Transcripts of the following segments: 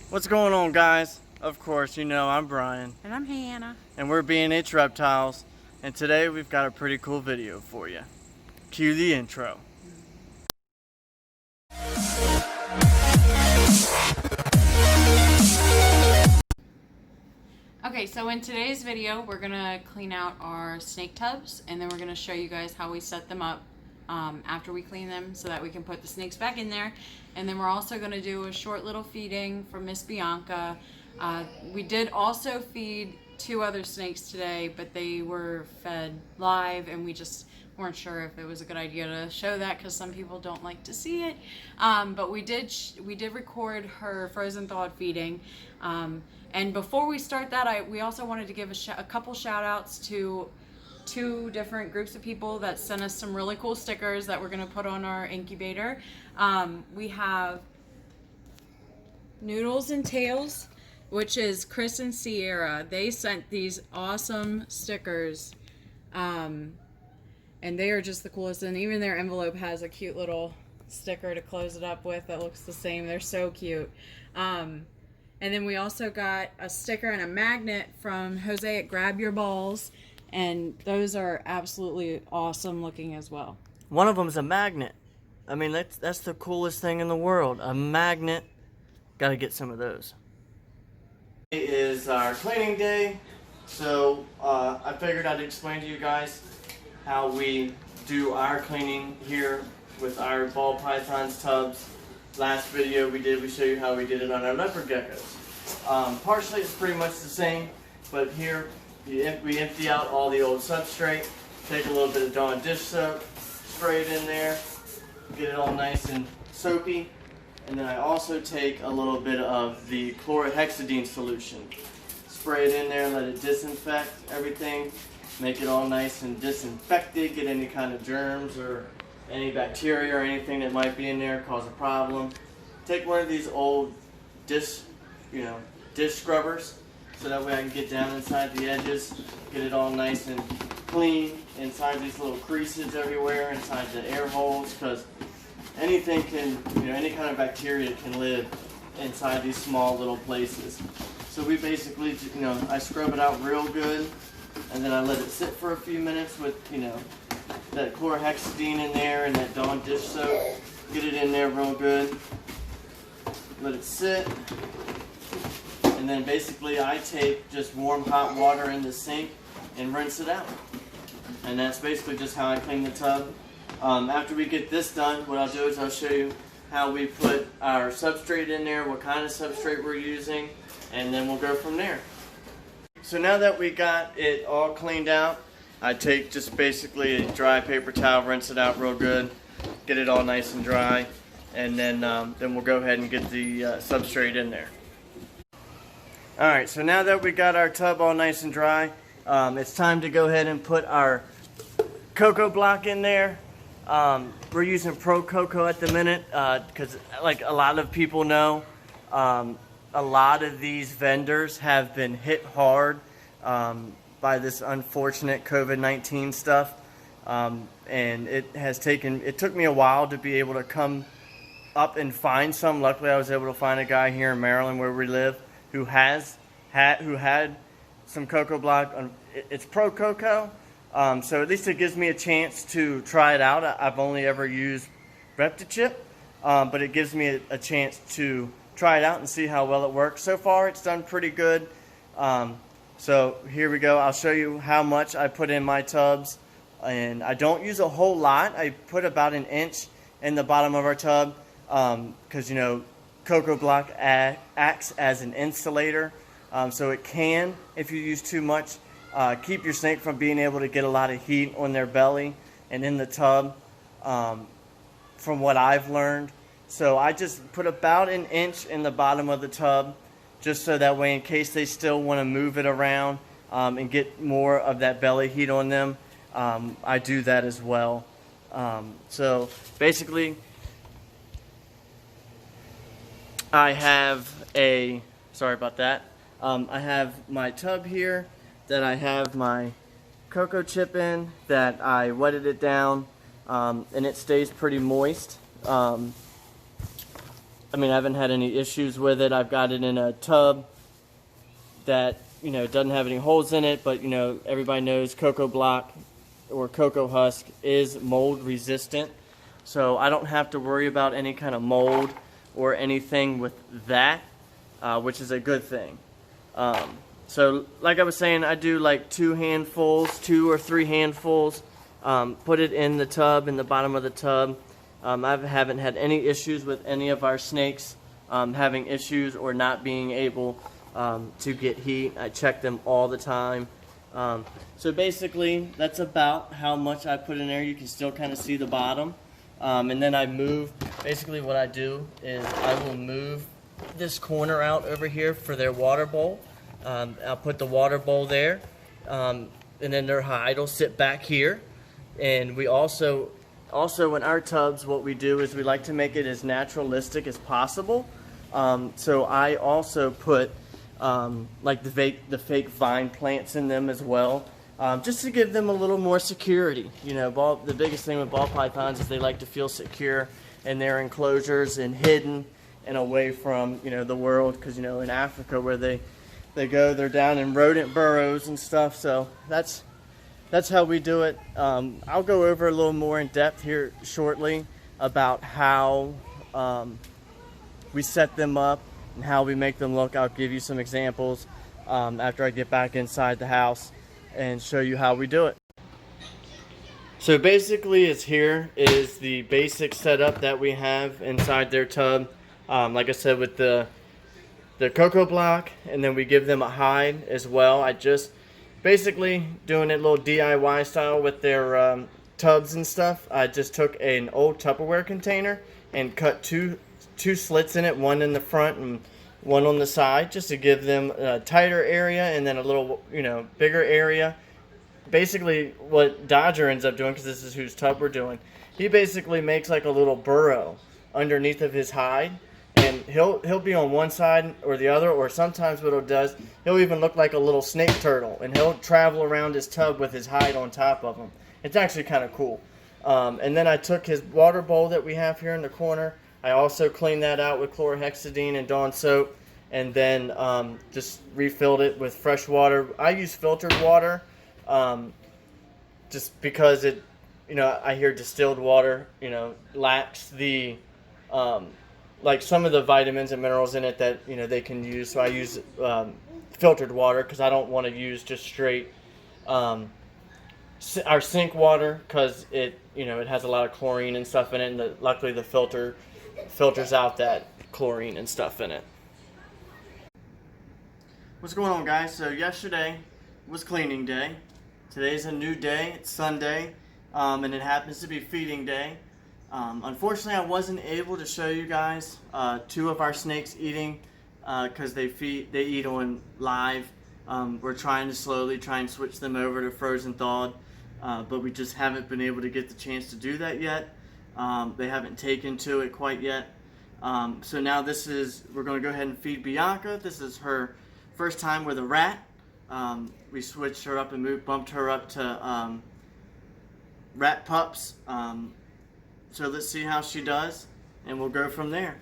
What's going on, guys? Of course, you know I'm Brian. And I'm Hannah. And we're B&H Reptiles. And today we've got a pretty cool video for you. Cue the intro. Okay, so in today's video, we're going to clean out our snake tubs, and then we're going to show you guys how we set them up after we clean them so that we can put the snakes back in there. And then we're also going to do a short little feeding for Miss Bianca. We did also feed 2 other snakes today, but they were fed live, and we just weren't sure if it was a good idea to show that because some people don't like to see it. But we did record her frozen thawed feeding. And before we start that, we also wanted to give a couple shout outs to 2 different groups of people that sent us some really cool stickers that we're going to put on our incubator. We have Noodles and Tails, which is Chris and Sierra. They sent these awesome stickers, and they are just the coolest. And even their envelope has a cute little sticker to close it up with that looks the same. They're so cute. And then we also got a sticker and a magnet from Jose at Grab Your Balls, and those are absolutely awesome looking as well. One of them's a magnet. I mean, that's the coolest thing in the world. A magnet. Gotta get some of those. It is our cleaning day, so I figured I'd explain to you guys how we do our cleaning here with our ball pythons tubs. Last video we show you how we did it on our leopard geckos. Partially it's pretty much the same, but here we empty out all the old substrate, take a little bit of Dawn dish soap, spray it in there, get it all nice and soapy, and then I also take a little bit of the chlorhexidine solution, spray it in there, let it disinfect everything, make it all nice and disinfected, get any kind of germs or any bacteria or anything that might be in there, cause a problem. Take one of these old dish scrubbers, so that way I can get down inside the edges, get it all nice and clean inside these little creases everywhere, inside the air holes, because anything can, any kind of bacteria can live inside these small little places. So we basically, I scrub it out real good, and then I let it sit for a few minutes with, that chlorhexidine in there and that Dawn dish soap. Get it in there real good. Let it sit. And then basically I take just warm hot water in the sink and rinse it out. And that's basically just how I clean the tub. After we get this done, what I'll do is I'll show you how we put our substrate in there, what kind of substrate we're using, and then we'll go from there. So now that we got it all cleaned out, I take just basically a dry paper towel, rinse it out real good, get it all nice and dry, and then we'll go ahead and get the substrate in there. Alright, so now that we got our tub all nice and dry, it's time to go ahead and put our cocoa block in there. We're using Pro Cocoa at the minute because like a lot of people know, a lot of these vendors have been hit hard by this unfortunate COVID-19 stuff, and it took me a while to be able to come up and find some. Luckily I was able to find a guy here in Maryland where we live who had some cocoa block. It's Pro Cocoa, so at least it gives me a chance to try it out. I've only ever used ReptiChip, but it gives me a chance to try it out and see how well it works. So far it's done pretty good. So here we go. I'll show you how much I put in my tubs, and I don't use a whole lot. I put about 1 inch in the bottom of our tub because cocoa block acts as an insulator, so it can, if you use too much, keep your snake from being able to get a lot of heat on their belly and in the tub, from what I've learned. So I just put about 1 inch in the bottom of the tub, just so that way in case they still want to move it around and get more of that belly heat on them, I do that as well. So basically I have sorry about that. I have my tub here that I have my cocoa chip in, that I wetted it down, and it stays pretty moist. I mean, I haven't had any issues with it. I've got it in a tub that, you know, doesn't have any holes in it, but, you know, everybody knows cocoa block or cocoa husk is mold resistant. So I don't have to worry about any kind of mold or anything with that, which is a good thing. So like I was saying, I do like 2 or 3 handfuls, put it in the tub, in the bottom of the tub. I haven't had any issues with any of our snakes having issues or not being able to get heat. I check them all the time. So basically, that's about how much I put in there. You can still kind of see the bottom. And then I move, basically what I do is I will move this corner out over here for their water bowl. I'll put the water bowl there, and then their hide will sit back here. And we also in our tubs, what we do is we like to make it as naturalistic as possible. So I also put like the fake vine plants in them as well, just to give them a little more security. You know, the biggest thing with ball pythons is they like to feel secure in their enclosures and hidden and away from, you know, the world, because, you know, in Africa where they go, they're down in rodent burrows and stuff. So that's how we do it. I'll go over a little more in depth here shortly about how we set them up and how we make them look. I'll give you some examples after I get back inside the house and show you how we do it. So basically, here is the basic setup that we have inside their tub. Like I said, with the cocoa block, and then we give them a hide as well. I just basically doing it a little DIY style with their tubs and stuff. I just took an old Tupperware container and cut two slits in it, one in the front and one on the side, just to give them a tighter area and then a little, you know, bigger area. Basically what Dodger ends up doing, because this is whose tub we're doing, he basically makes like a little burrow underneath of his hide, and he'll be on one side or the other, or sometimes what he does, he'll even look like a little snake turtle, and he'll travel around his tub with his hide on top of him. It's actually kind of cool. And then I took his water bowl that we have here in the corner. I also cleaned that out with chlorhexidine and Dawn soap, and then just refilled it with fresh water. I use filtered water just because it, you know, I hear distilled water, you know, lacks the like some of the vitamins and minerals in it that, you know, they can use. So I use filtered water because I don't want to use just straight our sink water, because it, you know, it has a lot of chlorine and stuff in it, and luckily the filter filters out that chlorine and stuff in it. What's going on, guys? So yesterday was cleaning day. Today's a new day. It's Sunday, and it happens to be feeding day. Unfortunately, I wasn't able to show you guys 2 of our snakes eating because they eat on live. We're trying to slowly try and switch them over to frozen thawed, but we just haven't been able to get the chance to do that yet. They haven't taken to it quite yet. So now we're going to go ahead and feed Bianca. This is her first time with a rat. We switched her up and bumped her up to rat pups. So let's see how she does, and we'll go from there.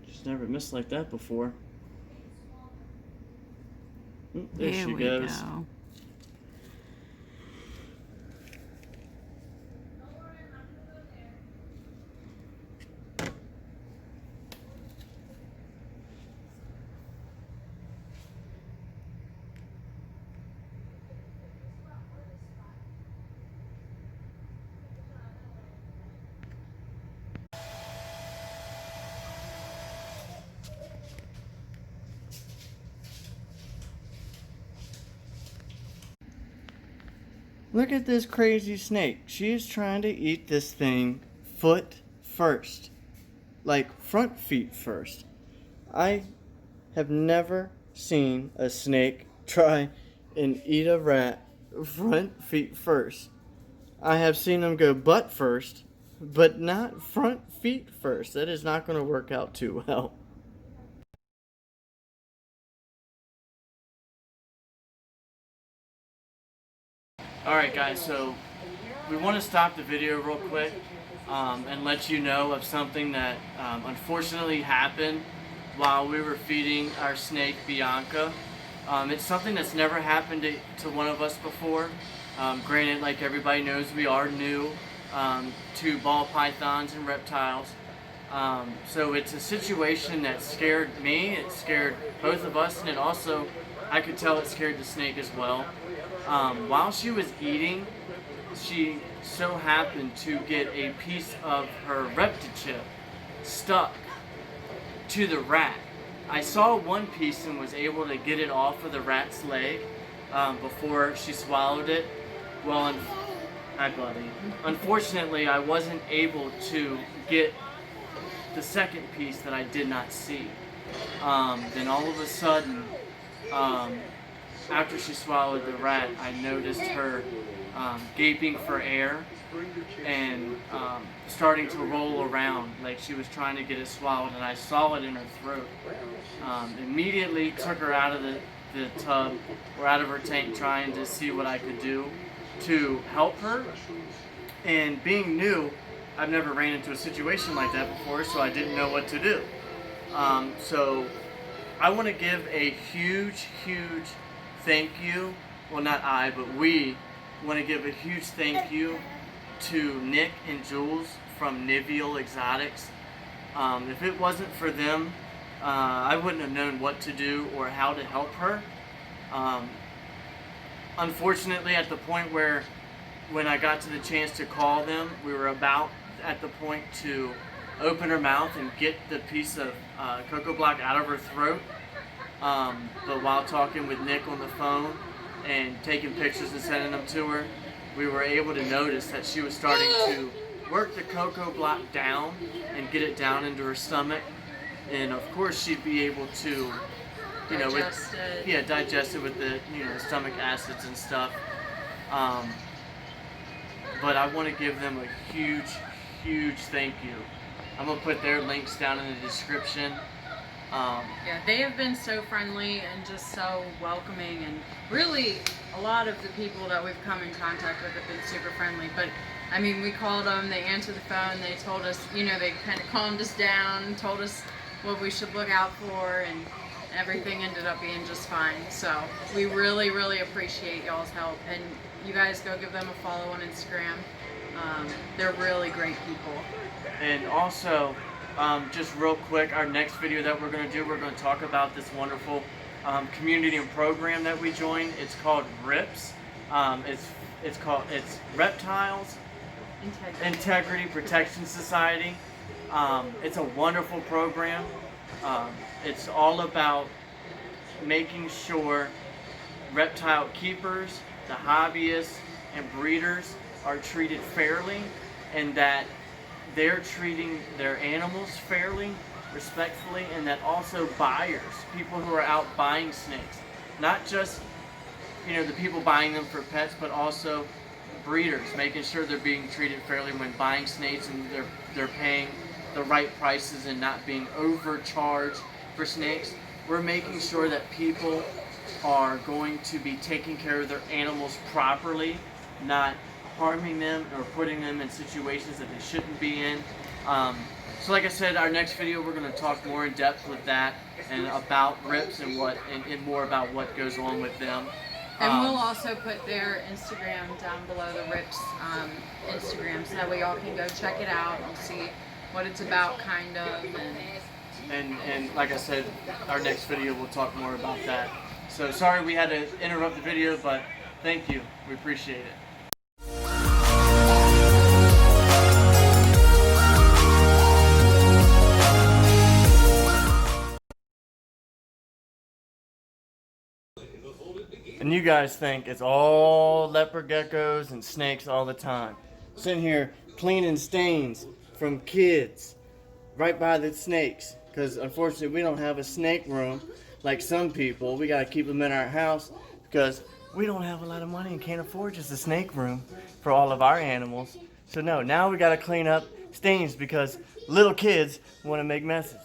She's never missed like that before. There she goes. Go. Look at this crazy snake. She is trying to eat this thing foot first. Like front feet first. I have never seen a snake try and eat a rat front feet first. I have seen them go butt first, but not front feet first. That is not going to work out too well. Alright guys, so we want to stop the video real quick and let you know of something that unfortunately happened while we were feeding our snake Bianca. It's something that's never happened to one of us before. Granted, like everybody knows, we are new to ball pythons and reptiles. So it's a situation that scared me, it scared both of us, and it also, I could tell it scared the snake as well. While she was eating, she so happened to get a piece of her reptichip stuck to the rat. I saw one piece and was able to get it off of the rat's leg before she swallowed it. Well, hi buddy. Unfortunately, I wasn't able to get the second piece that I did not see. Then all of a sudden, after she swallowed the rat, I noticed her gaping for air and starting to roll around like she was trying to get it swallowed, and I saw it in her throat. Immediately took her out of the tub or out of her tank, trying to see what I could do to help her. And being new, I've never ran into a situation like that before, so I didn't know what to do. So I want to give a huge thank you. Well, not I, but we want to give a huge thank you to Nick and Jules from Nivial Exotics. If it wasn't for them, I wouldn't have known what to do or how to help her. Unfortunately, at the point where when I got to the chance to call them, we were about at the point to open her mouth and get the piece of cocoa block out of her throat. But while talking with Nick on the phone and taking pictures and sending them to her, we were able to notice that she was starting to work the cocoa block down and get it down into her stomach. And of course she'd be able to, you know, digest it with the, stomach acids and stuff. But I want to give them a huge thank you. I'm going to put their links down in the description. Yeah, they have been so friendly and just so welcoming, and really a lot of the people that we've come in contact with have been super friendly. But I mean, we called them, they answered the phone, they told us, they kind of calmed us down, told us what we should look out for, and everything ended up being just fine. So we really appreciate y'all's help, and you guys go give them a follow on Instagram. They're really great people. And also, just real quick, our next video that we're going to do, we're going to talk about this wonderful community and program that we joined. It's called RIPS. It's Reptiles Integrity Protection Society. It's a wonderful program. It's all about making sure reptile keepers, the hobbyists, and breeders are treated fairly, and that they're treating their animals fairly, respectfully, and that also buyers, people who are out buying snakes, not just the people buying them for pets, but also breeders, making sure they're being treated fairly when buying snakes, and they're paying the right prices and not being overcharged for snakes. We're making sure that people are going to be taking care of their animals properly, not harming them or putting them in situations that they shouldn't be in. So like I said, our next video we're going to talk more in depth with that and about RIPS and more about what goes on with them. And we'll also put their Instagram down below, the RIPS Instagram, so that way y'all can go check it out and see what it's about, kind of. And like I said, our next video we'll talk more about that. So sorry we had to interrupt the video, but thank you. We appreciate it. And you guys think it's all leopard geckos and snakes all the time. Sitting here cleaning stains from kids right by the snakes. Because unfortunately we don't have a snake room like some people. We got to keep them in our house because we don't have a lot of money and can't afford just a snake room for all of our animals. So no, now we gotta clean up stains because little kids want to make messes.